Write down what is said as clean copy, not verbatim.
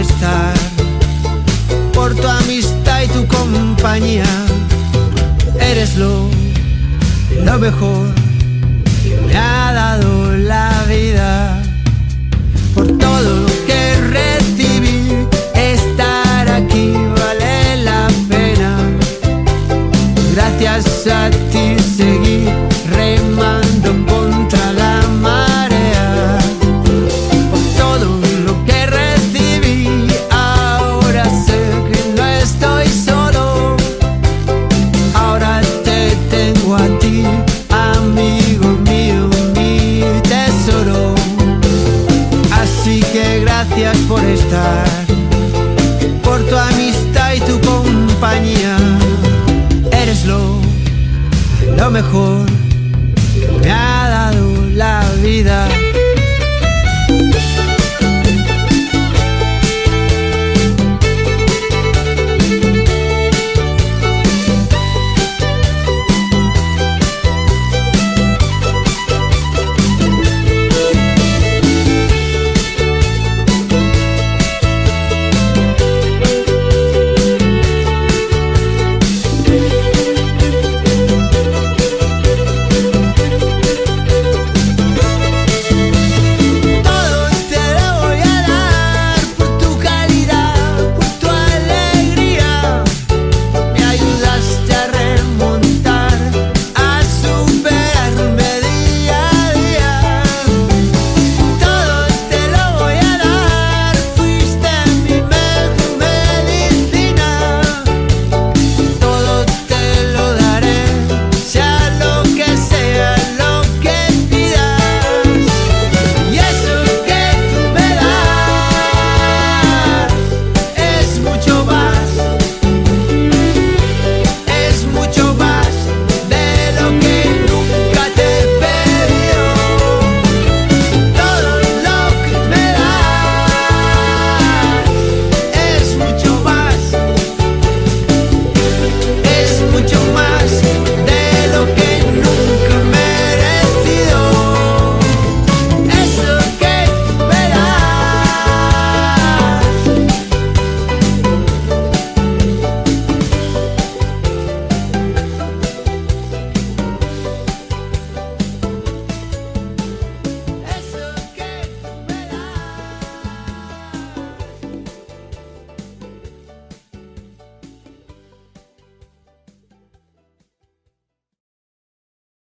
estar, por tu amistad y tu compañía. Eres lo mejor que me ha dado la vida. Por todo lo que recibí, estar aquí vale la pena. Gracias a ti seguí remando contra la marea. Por todo lo que recibí, ahora sé que no estoy solo. Ahora te tengo a ti, amigo mío, mi tesoro. Así que gracias por estar, por tu amistad y tu compañía. Eres lo mejor que me ha dado la vida.